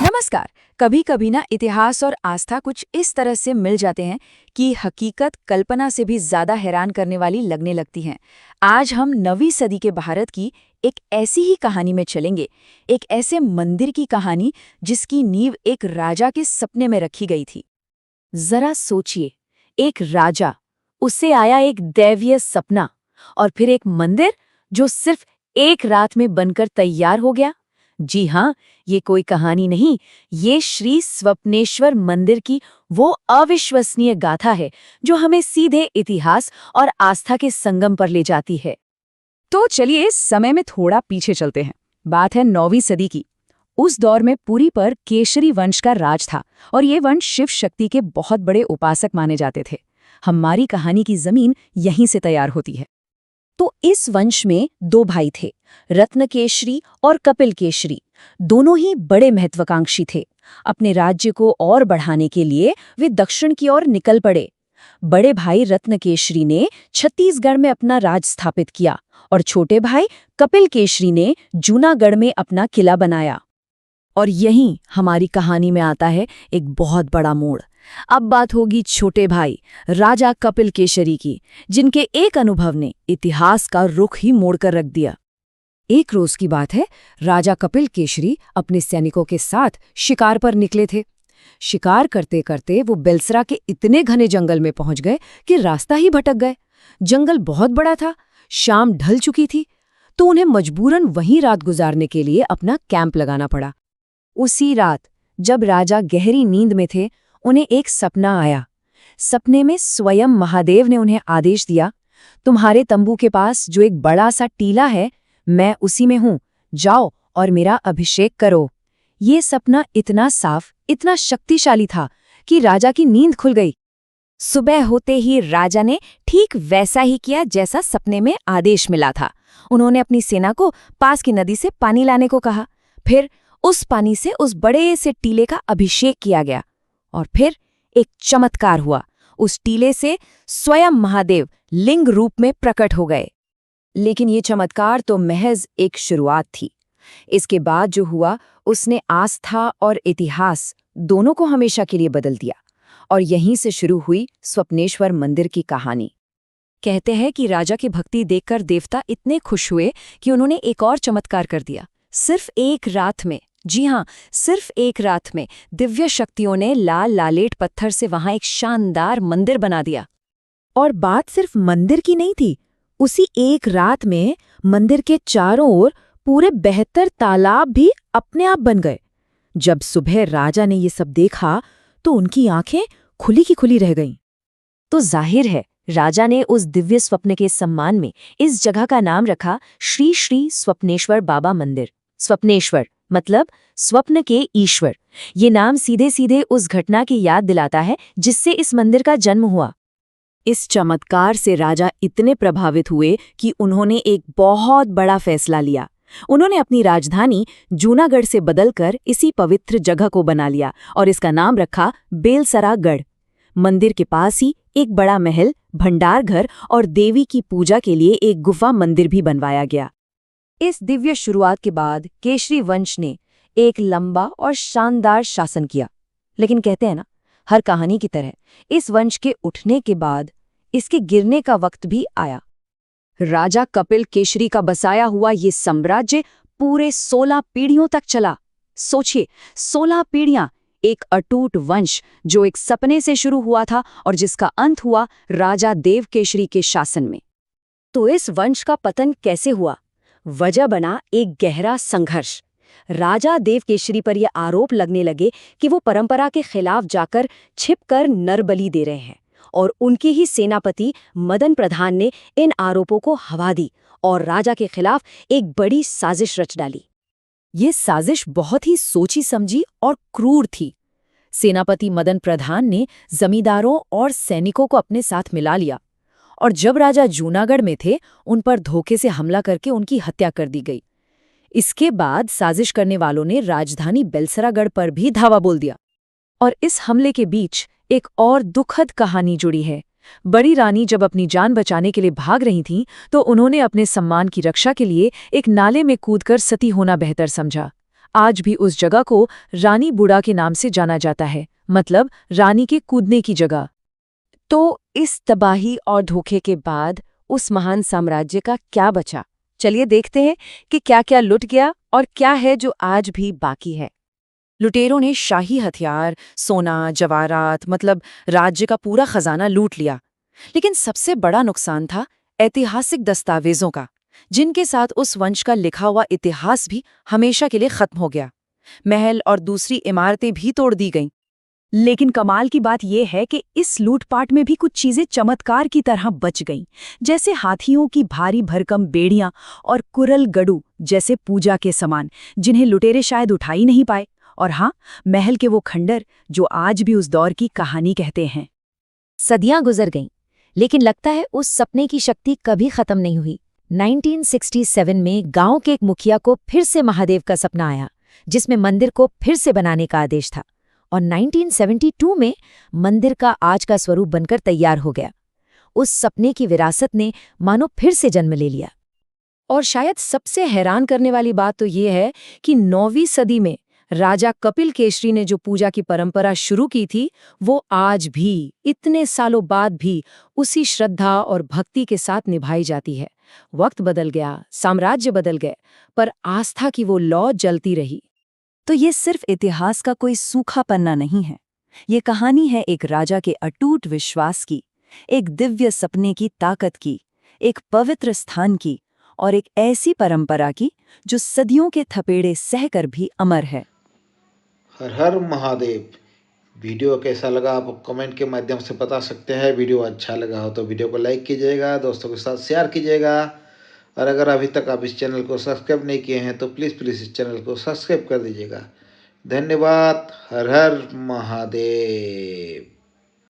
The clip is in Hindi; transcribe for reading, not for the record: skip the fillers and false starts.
नमस्कार। कभी कभी ना इतिहास और आस्था कुछ इस तरह से मिल जाते हैं कि हकीकत कल्पना से भी ज्यादा हैरान करने वाली लगने लगती हैं। आज हम 9वीं सदी के भारत की एक ऐसी ही कहानी में चलेंगे, एक ऐसे मंदिर की कहानी जिसकी नींव एक राजा के सपने में रखी गई थी। जरा सोचिए, एक राजा, उससे आया एक दैवीय सपना और फिर एक मंदिर जो सिर्फ एक रात में बनकर तैयार हो गया। जी हाँ, ये कोई कहानी नहीं, ये श्री स्वप्नेश्वर मंदिर की वो अविश्वसनीय गाथा है जो हमें सीधे इतिहास और आस्था के संगम पर ले जाती है। तो चलिए समय में थोड़ा पीछे चलते हैं। बात है 9वीं सदी की। उस दौर में पुरी पर केशरी वंश का राज था और ये वंश शिव शक्ति के बहुत बड़े उपासक माने जाते थे। हमारी कहानी की जमीन यहीं से तैयार होती है। तो इस वंश में 2 भाई थे, रत्नकेशरी और कपिल केशरी। दोनों ही बड़े महत्वाकांक्षी थे। अपने राज्य को और बढ़ाने के लिए वे दक्षिण की ओर निकल पड़े। बड़े भाई रत्नकेशरी ने छत्तीसगढ़ में अपना राज स्थापित किया और छोटे भाई कपिल केशरी ने जूनागढ़ में अपना किला बनाया। और यहीं हमारी कहानी में आता है एक बहुत बड़ा मोड़। अब बात होगी छोटे भाई राजा कपिल केशरी की, जिनके एक अनुभव ने इतिहास का रुख ही मोड़कर रख दिया। एक रोज की बात है, राजा कपिल केशरी अपने सैनिकों के साथ शिकार पर निकले थे। शिकार करते करते वो बेलसरा के इतने घने जंगल में पहुंच गए कि रास्ता ही भटक गए। जंगल बहुत बड़ा था, शाम ढल चुकी थी, तो उन्हें मजबूरन वहीं रात गुजारने के लिए अपना कैंप लगाना पड़ा। उसी रात जब राजा गहरी नींद में थे, उन्हें एक सपना आया। सपने में स्वयं महादेव ने उन्हें आदेश दिया, तुम्हारे तंबू के पास जो एक बड़ा सा टीला है, मैं उसी में हूं, जाओ और मेरा अभिषेक करो। ये सपना इतना साफ, इतना शक्तिशाली था कि राजा की नींद खुल गई। सुबह होते ही राजा ने ठीक वैसा ही किया जैसा सपने में आदेश मिला था। उन्होंने अपनी सेना को पास की नदी से पानी लाने को कहा। फिर उस पानी से उस बड़े से टीले का अभिषेक किया गया और फिर एक चमत्कार हुआ। उस टीले से स्वयं महादेव लिंग रूप में प्रकट हो गए। लेकिन ये चमत्कार तो महज एक शुरुआत थी। इसके बाद जो हुआ उसने आस्था और इतिहास दोनों को हमेशा के लिए बदल दिया। और यहीं से शुरू हुई स्वप्नेश्वर मंदिर की कहानी। कहते हैं कि राजा की भक्ति देखकर देवता इतने खुश हुए कि उन्होंने एक और चमत्कार कर दिया। सिर्फ एक रात में, जी हाँ, सिर्फ एक रात में दिव्य शक्तियों ने लाल लालेट पत्थर से वहां एक शानदार मंदिर बना दिया। और बात सिर्फ मंदिर की नहीं थी। उसी एक रात में मंदिर के चारों ओर पूरे 72 तालाब भी अपने आप बन गए। जब सुबह राजा ने ये सब देखा तो उनकी आंखें खुली की खुली रह गईं। तो जाहिर है राजा ने उस दिव्य स्वप्न के सम्मान में इस जगह का नाम रखा श्री श्री स्वप्नेश्वर बाबा मंदिर। स्वप्नेश्वर मतलब स्वप्न के ईश्वर। ये नाम सीधे सीधे उस घटना की याद दिलाता है जिससे इस मंदिर का जन्म हुआ। इस चमत्कार से राजा इतने प्रभावित हुए कि उन्होंने एक बहुत बड़ा फैसला लिया। उन्होंने अपनी राजधानी जूनागढ़ से बदलकर इसी पवित्र जगह को बना लिया और इसका नाम रखा बेलसरागढ़। मंदिर के पास ही एक बड़ा महल, भंडार घर और देवी की पूजा के लिए एक गुफा मंदिर भी बनवाया गया। इस दिव्य शुरुआत के बाद केशरी वंश ने एक लंबा और शानदार शासन किया। लेकिन कहते हैं ना, हर कहानी की तरह इस वंश के उठने के बाद इसके गिरने का वक्त भी आया। राजा कपिल केशरी का बसाया हुआ ये साम्राज्य पूरे 16 पीढ़ियों तक चला। सोचिए, 16 पीढ़ियां, एक अटूट वंश जो एक सपने से शुरू हुआ था और जिसका अंत हुआ राजा देव केशरी के शासन में। तो इस वंश का पतन कैसे हुआ? वजह बना एक गहरा संघर्ष। राजा देवकेशरी पर यह आरोप लगने लगे कि वो परंपरा के खिलाफ जाकर छिपकर नरबलि दे रहे हैं और उनके ही सेनापति मदन प्रधान ने इन आरोपों को हवा दी और राजा के खिलाफ एक बड़ी साजिश रच डाली। ये साजिश बहुत ही सोची समझी और क्रूर थी। सेनापति मदन प्रधान ने जमींदारों और सैनिकों को अपने साथ मिला लिया और जब राजा जूनागढ़ में थे, उन पर धोखे से हमला करके उनकी हत्या कर दी गई। इसके बाद साजिश करने वालों ने राजधानी बेलसरागढ़ पर भी धावा बोल दिया। और इस हमले के बीच एक और दुखद कहानी जुड़ी है। बड़ी रानी जब अपनी जान बचाने के लिए भाग रही थीं, तो उन्होंने अपने सम्मान की रक्षा के लिए एक नाले में कूदकर सती होना बेहतर समझा। आज भी उस जगह को रानी बूढ़ा के नाम से जाना जाता है, मतलब रानी के कूदने की जगह। तो इस तबाही और धोखे के बाद उस महान साम्राज्य का क्या बचा? चलिए देखते हैं कि क्या-क्या लुट गया और क्या है जो आज भी बाकी है। लुटेरों ने शाही हथियार, सोना, जवाहरात, मतलब राज्य का पूरा खजाना लूट लिया। लेकिन सबसे बड़ा नुकसान था ऐतिहासिक दस्तावेजों का, जिनके साथ उस वंश का लिखा हुआ इतिहास भी हमेशा के लिए खत्म हो गया। महल और दूसरी इमारतें भी तोड़ दी गईं। लेकिन कमाल की बात यह है कि इस लूटपाट में भी कुछ चीजें चमत्कार की तरह बच गईं, जैसे हाथियों की भारी भरकम बेड़ियां और कुरल गड़ू जैसे पूजा के सामान, जिन्हें लुटेरे शायद उठा ही नहीं पाए। और हाँ, महल के वो खंडर जो आज भी उस दौर की कहानी कहते हैं। सदियां गुजर गईं, लेकिन लगता है उस सपने की शक्ति कभी खत्म नहीं हुई। 1967 में गांव के एक मुखिया को फिर से महादेव का सपना आया, जिसमें मंदिर को फिर से बनाने का आदेश था। और 1972 में मंदिर का आज का स्वरूप बनकर तैयार हो गया। उस सपने की विरासत ने मानो फिर से जन्म ले लिया। और शायद सबसे हैरान करने वाली बात तो ये है कि 9वीं सदी में राजा कपिल केशरी ने जो पूजा की परंपरा शुरू की थी, वो आज भी, इतने सालों बाद भी, उसी श्रद्धा और भक्ति के साथ निभाई जाती है। वक्त बदल गया, साम्राज्य बदल गए, पर आस्था की वो लौ जलती रही। तो ये सिर्फ इतिहास का कोई सूखा पन्ना नहीं है। ये कहानी है एक राजा के अटूट विश्वास की, एक दिव्य सपने की ताकत की, एक पवित्र स्थान की, और एक ऐसी परंपरा की जो सदियों के थपेड़े सहकर भी अमर है। हर हर महादेव। वीडियो कैसा लगा आप कमेंट के माध्यम से बता सकते हैं। वीडियो अच्छा लगा हो तो वीडियो को लाइक कीजिएगा, दोस्तों के साथ शेयर कीजिएगा, और अगर अभी तक आप इस चैनल को सब्सक्राइब नहीं किए हैं तो प्लीज़ इस चैनल को सब्सक्राइब कर दीजिएगा। धन्यवाद। हर हर महादेव।